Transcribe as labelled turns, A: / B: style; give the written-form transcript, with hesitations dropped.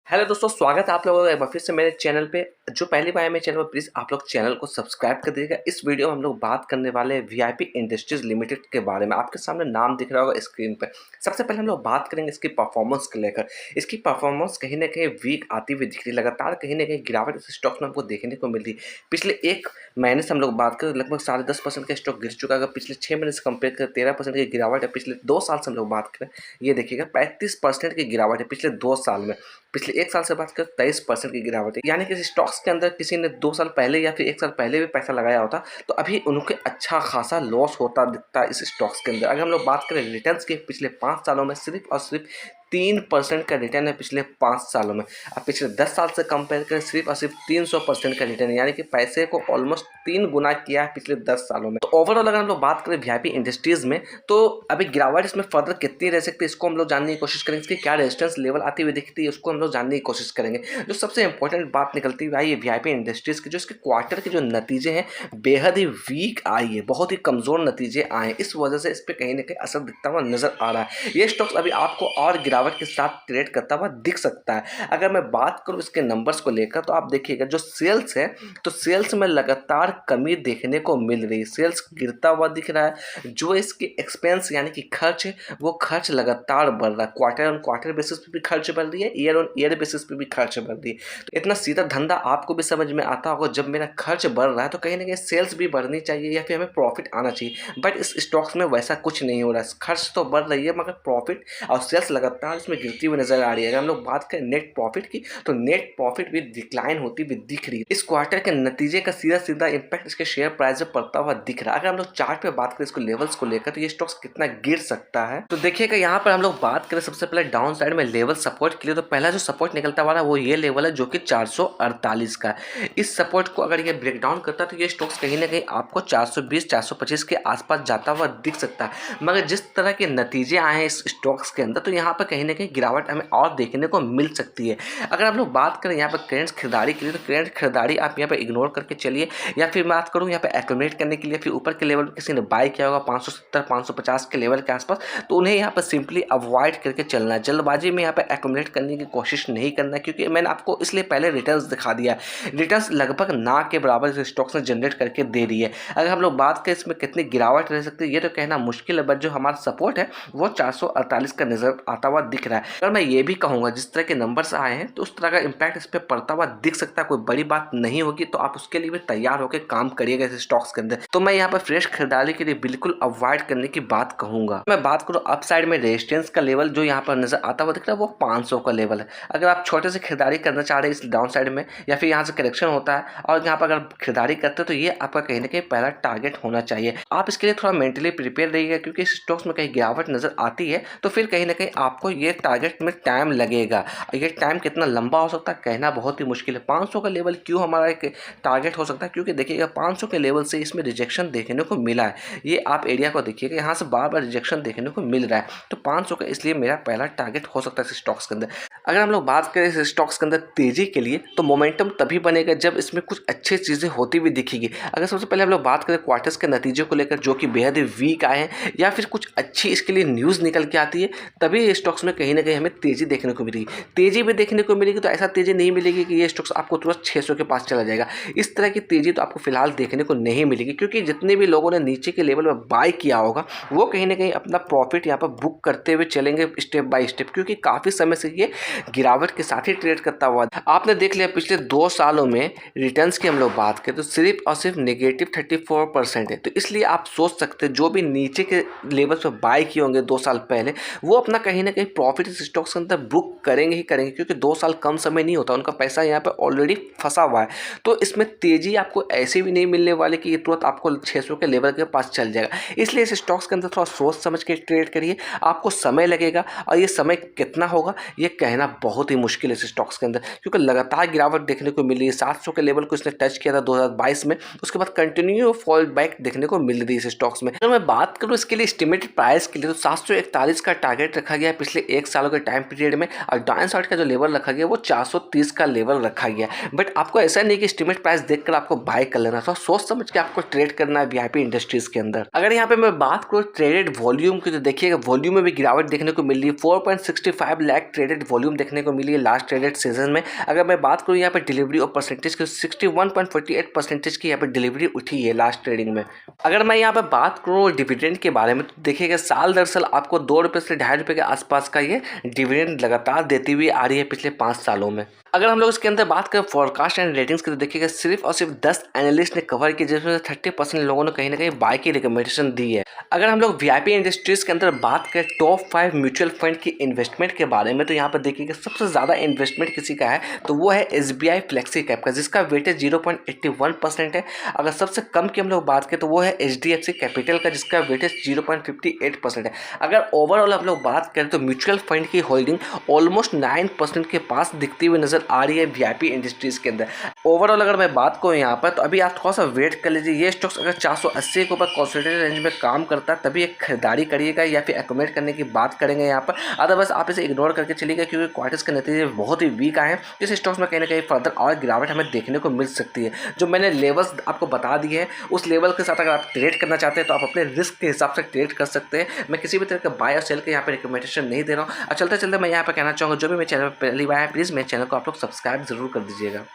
A: Hello दोस्तों, स्वागत है आप लोगों का एक बार फिर से मेरे चैनल पे। जो पहली बार है मेरे चैनल पर, प्लीज़ आप लोग चैनल को सब्सक्राइब कर दीजिएगा। इस वीडियो में हम लोग बात करने वाले हैं वीआईपी इंडस्ट्रीज लिमिटेड के बारे में। आपके सामने नाम दिख रहा होगा स्क्रीन पे। सबसे पहले हम लोग बात करेंगे इसकी परफॉर्मेंस को लेकर। इसकी परफॉर्मेंस कहीं ना कहीं वीक आती हुई दिख रही है, लगातार कहीं ना कहीं गिरावट इस स्टॉक में हमको देखने को मिल रही है। पिछले एक महीने से हम लोग बात करें, लगभग 10.5% का स्टॉक गिर चुका है। अगर पिछले 6 महीने से कंपेयर करें 13% की गिरावट है। पिछले 2 साल से हम लोग बात करें, ये देखिएगा 35% की गिरावट है पिछले 2 साल में। पिछले 1 साल से बात करें 23% की गिरावट है। यानी कि स्टॉक्स के अंदर किसी ने 2 साल पहले या फिर 1 साल पहले भी पैसा लगाया होता तो अभी उनके अच्छा खासा लॉस होता दिखता है इस स्टॉक्स के अंदर। अगर हम लोग बात करें रिटर्न्स की, पिछले 5 सालों में सिर्फ और सिर्फ 3% का रिटर्न है पिछले 5 सालों में। अब पिछले 10 साल से कंपेयर करें, सिर्फ और सिर्फ 300% का रिटर्न, यानी कि पैसे को ऑलमोस्ट 3 गुना किया है पिछले 10 सालों में। तो ओवरऑल अगर हम लोग बात करें वीआईपी इंडस्ट्रीज में, तो अभी गिरावट इसमें फर्दर कितनी रह सकती है इसको हम लोग जानने की कोशिश करेंगे। इसकी क्या रेजिस्टेंस लेवल आती हुई दिखती है उसको हम लोग जानने की कोशिश करेंगे। जो सबसे इंपॉर्टेंट बात निकलती हुई आई है वीआईपी इंडस्ट्रीज की, जो इसके क्वार्टर के जो नतीजे हैं बेहद ही वीक आई है, बहुत ही कमजोर नतीजे आए हैं। इस वजह से इस पर कहीं ना कहीं असर दिखता हुआ नजर आ रहा है। ये स्टॉक्स अभी आपको और गिरावट के साथ ट्रेड करता हुआ दिख सकता है। अगर मैं बात करूं इसके नंबर्स को लेकर, तो आप देखिएगा जो सेल्स है, तो सेल्स में लगातार कमी देखने को मिल रही है। सेल्स गिरता हुआ दिख रहा है। जो इसके एक्सपेंस यानी कि खर्च है, वो खर्च लगातार बढ़ रहा है। क्वार्टर ऑन क्वार्टर बेसिस पे भी खर्च बढ़ रही है, ईयर ऑन ईयर बेसिस पे भी खर्च बढ़ रही है। तो इतना सीधा धंधा आपको भी समझ में आता होगा, जब मेरा खर्च बढ़ रहा है तो कहीं ना कहीं सेल्स भी बढ़नी चाहिए या फिर हमें प्रॉफिट आना चाहिए। बट इस स्टॉक्स में वैसा कुछ नहीं हो रहा है। खर्च तो बढ़ रही है मगर प्रॉफिट और सेल्स लगातार इसमें गिरती हुई नजर आ रही है। अगर हम लोग बात करें नेट प्रॉफिट की, तो नेट प्रॉफिट भी डिक्लाइन होती हुई दिख रही है। इस क्वार्टर के नतीजे का सीधा सीधा इंपैक्ट इसके शेयर प्राइस में पड़ता हुआ दिख रहा है। अगर हम लोग चार्ट पे बात करें इसको लेवल्स को लेकर, तो ये स्टॉक्स कितना गिर सकता है, तो देखिएगा यहाँ पर हम लोग बात करें सबसे पहले डाउन साइड में लेवल सपोर्ट के लिए, तो पहला जो सपोर्ट निकलता हुआ वो ये लेवल है जो कि 448 का है। इस सपोर्ट को अगर ये ब्रेक डाउन करता है तो ये स्टॉक्स कहीं ना कहीं आपको 420 425 के आसपास जाता हुआ दिख सकता है। मगर जिस तरह के नतीजे आए हैं इस स्टॉक्स के अंदर, तो यहाँ पर कहीं ना कहीं गिरावट हमें और देखने को मिल सकती है। अगर हम लोग बात करें यहाँ पर करेंट खरीदारी के लिए, तो करेंट खरीदारी आप यहाँ पर इग्नोर करके चलिए। या फिर बात करूँ यहाँ पे एक्यूमुलेट करने के लिए, फिर ऊपर के लेवल पर किसी ने बाय किया होगा 570 550 के लेवल के आसपास, तो उन्हें यहाँ पर सिंपली अवॉइड करके चलना है। जल्दबाजी में यहाँ पर एक्यूमुलेट करने की कोशिश नहीं करना, क्योंकि मैंने आपको इसलिए पहले रिटर्न्स दिखा दिया। रिटर्न्स लगभग ना के बराबर इस स्टॉक्स ने जनरेट करके दे रही है। अगर हम लोग बात करें इसमें कितनी गिरावट रह सकती है, ये तो कहना मुश्किल है। बट जो हमारा सपोर्ट है वो 448 का नजर आता हुआ दिख रहा है। अगर मैं ये भी कहूँगा जिस तरह के नंबर्स आए हैं, तो उस तरह का इंपैक्ट इस पर पड़ता हुआ दिख सकता है। कोई बड़ी बात नहीं होगी, तो आप उसके लिए भी तैयार होकर काम करिएगा इस स्टॉक्स के अंदर। तो मैं यहाँ पर फ्रेश खरीदारी के लिए बिल्कुल अवॉइड करने की बात कहूंगा। मैं बात करूँ अप साइड में रेजिस्टेंस का लेवल जो यहाँ पर नजर आता हुआ दिख रहा है, वो 500 का लेवल है। अगर आप छोटे से खरीदारी करना चाह रहे हैं इस डाउन साइड में, या फिर यहाँ से करेक्शन होता है और यहाँ पर अगर खरीदारी करते हैं, तो ये आपका कहीं ना कहीं पहला टारगेट होना चाहिए। आप इसके लिए थोड़ा मेंटली प्रिपेयर रहिएगा, क्योंकि इस स्टॉक्स में कहीं गिरावट नजर आती है तो फिर कहीं ना कहीं आपको ये टारगेट में टाइम लगेगा। ये टाइम कितना लंबा हो सकता है कहना बहुत ही मुश्किल है। 500 का लेवल क्यों हमारा एक टारगेट हो सकता है, क्योंकि देखिएगा 500 के लेवल से इसमें रिजेक्शन देखने को मिला है। ये आप एरिया को देखिएगा, यहाँ से बार बार रिजेक्शन देखने को मिल रहा है। तो 500 का इसलिए मेरा पहला टारगेट हो सकता है इस स्टॉक्स के अंदर। अगर हम लोग बात करें इस स्टॉक्स के अंदर तेजी के लिए, तो मोमेंटम तभी बनेगा जब इसमें कुछ अच्छी चीज़ें होती हुई दिखेगी। अगर सबसे पहले हम लोग बात करें क्वार्टर्स के नतीजे को लेकर जो कि बेहद ही वीक आए हैं, या फिर कुछ अच्छी इसके लिए न्यूज़ निकल के आती है, तभी स्टॉक्स में कहीं ना कहीं हमें तेजी देखने को मिलेगी। तेजी भी देखने को मिलेगी तो ऐसा तेजी नहीं मिलेगी कि ये स्टॉक्स आपको तुरंत 600 के पास चला जाएगा। इस तरह की तेजी तो आपको फिलहाल देखने को नहीं मिलेगी, क्योंकि जितने भी लोगों ने नीचे के लेवल में बाय किया होगा वो कहीं ना कहीं अपना प्रॉफिट यहाँ पर बुक करते हुए चलेंगे स्टेप बाय स्टेप, क्योंकि काफ़ी समय से ये गिरावट के साथ ही ट्रेड करता हुआ आपने देख लिया। पिछले 2 सालों में रिटर्न्स की हम लोग बात करें तो सिर्फ और सिर्फ नेगेटिव 34% है। तो इसलिए आप सोच सकते हैं जो भी नीचे के लेवल पर बाय किए होंगे 2 साल पहले, वो अपना कहीं ना कहीं प्रॉफिट इस स्टॉक्स के अंदर बुक करेंगे ही करेंगे, क्योंकि 2 साल कम समय नहीं होता, उनका पैसा यहाँ पर ऑलरेडी फंसा हुआ है। तो इसमें तेजी आपको ऐसे भी नहीं मिलने वाली कि ये तुरंत आपको 600 के लेवल के पास चल जाएगा। इसलिए इस स्टॉक्स के अंदर थोड़ा सोच समझ के ट्रेड करिए, आपको समय लगेगा, और ये समय कितना होगा ये कहना बहुत ही मुश्किल है इस स्टॉक्स के अंदर, क्योंकि लगातार गिरावट देखने को मिल रही है। 700 के लेवल को इसने टच किया था 2022 में, उसके बाद कंटिन्यू फॉल बैक देखने को मिल रही है इस स्टॉक्स में। अगर मैं बात करूँ इसके लिए एस्टिमेटेड प्राइस के लिए, तो 741 का टारगेट रखा गया है पिछले 1 सालों के टाइम पीरियड में, और डाउन साइड का जो लेवल रखा गया वो 430 का लेवल रखा गया। बट आपको ऐसा नहीं कि एस्टिमेट प्राइस देखकर आपको बाय कर लेना, तो सोच समझ के आपको ट्रेड करना है वीआईपी इंडस्ट्रीज के अंदर। अगर यहाँ पे मैं बात करूँ ट्रेडेड वॉल्यूम की, तो देखिएगा वॉल्यूम में भी गिरावट देखने को मिल रही है। 4.65 लाख ट्रेडेड वॉल्यूम कम देखने को मिली है लास्ट ट्रेडेड सीजन में। अगर मैं बात करूँ यहाँ पे डिलीवरी और परसेंटेज की, 61.48% की यहाँ पे डिलीवरी उठी है लास्ट ट्रेडिंग में। अगर मैं यहाँ पे बात करूँ डिविडेंड के बारे में, तो देखिएगा साल दर साल आपको 2 रुपये से ₹2.5 के आसपास का ये डिविडेंड लगातार देती हुई आ रही है पिछले 5 सालों में। अगर हम लोग इसके अंदर बात करें फॉरकास्ट एंड रेटिंग्स की, तो देखिएगा सिर्फ और सिर्फ 10 एनालिस्ट ने कवर की, जिसमें 30% लोगों ने कहीं ना कहीं बाय की रिकमेंडेशन दी है। अगर हम लोग वीआईपी इंडस्ट्रीज के अंदर बात करें टॉप 5 म्यूचुअल फंड की इन्वेस्टमेंट के बारे में, तो यहाँ पर देखिएगा सबसे ज़्यादा इन्वेस्टमेंट किसी का है तो वो है एसबीआई फ्लेक्सी कैप का, जिसका वेटेज 0.81% है। अगर सबसे कम की हम लोग बात करें तो वो है एचडीएफसी कैपिटल का, जिसका वेटेज 0.58% है। अगर ओवरऑल हम लोग बात करें तो म्यूचुअल फंड की होल्डिंग ऑलमोस्ट 9% के पास दिखती हुई नजर आ रही है वीआईपी इंडस्ट्रीज के अंदर। ओवरऑल अगर मैं बात करूँ यहाँ पर, तो अभी आप थोड़ा सा वेट कर लीजिए। ये स्टॉक्स अगर 480 के ऊपर कंसोलिडेटेड रेंज में काम करता है तभी एक खरीदारी करिएगा या फिर एक्यूमुलेट करने की बात करेंगे यहाँ पर। अदरवाइज आप इसे इग्नोर करके चलिएगा, क्योंकि क्वार्टर्स के नतीजे बहुत ही वीक आए हैं। इस स्टॉक्स में कहीं ना कहीं फर्दर और गिरावट हमें देखने को मिल सकती है। जो मैंने लेवल्स आपको बता दिए हैं, उस लेवल के साथ अगर आप ट्रेड करना चाहते हैं तो आप अपने रिस्क के हिसाब से ट्रेड कर सकते हैं। मैं किसी भी तरह का बाय और सेल के यहाँ पे रिकमेंडेशन नहीं दे रहा हूँ। और चलते चलते मैं यहाँ पर कहना चाहूँगा, जो भी मेरे चैनल पर पहली बार है प्लीज़ मेरे चैनल को आप लोग सब्सक्राइब जरूर कर दीजिएगा।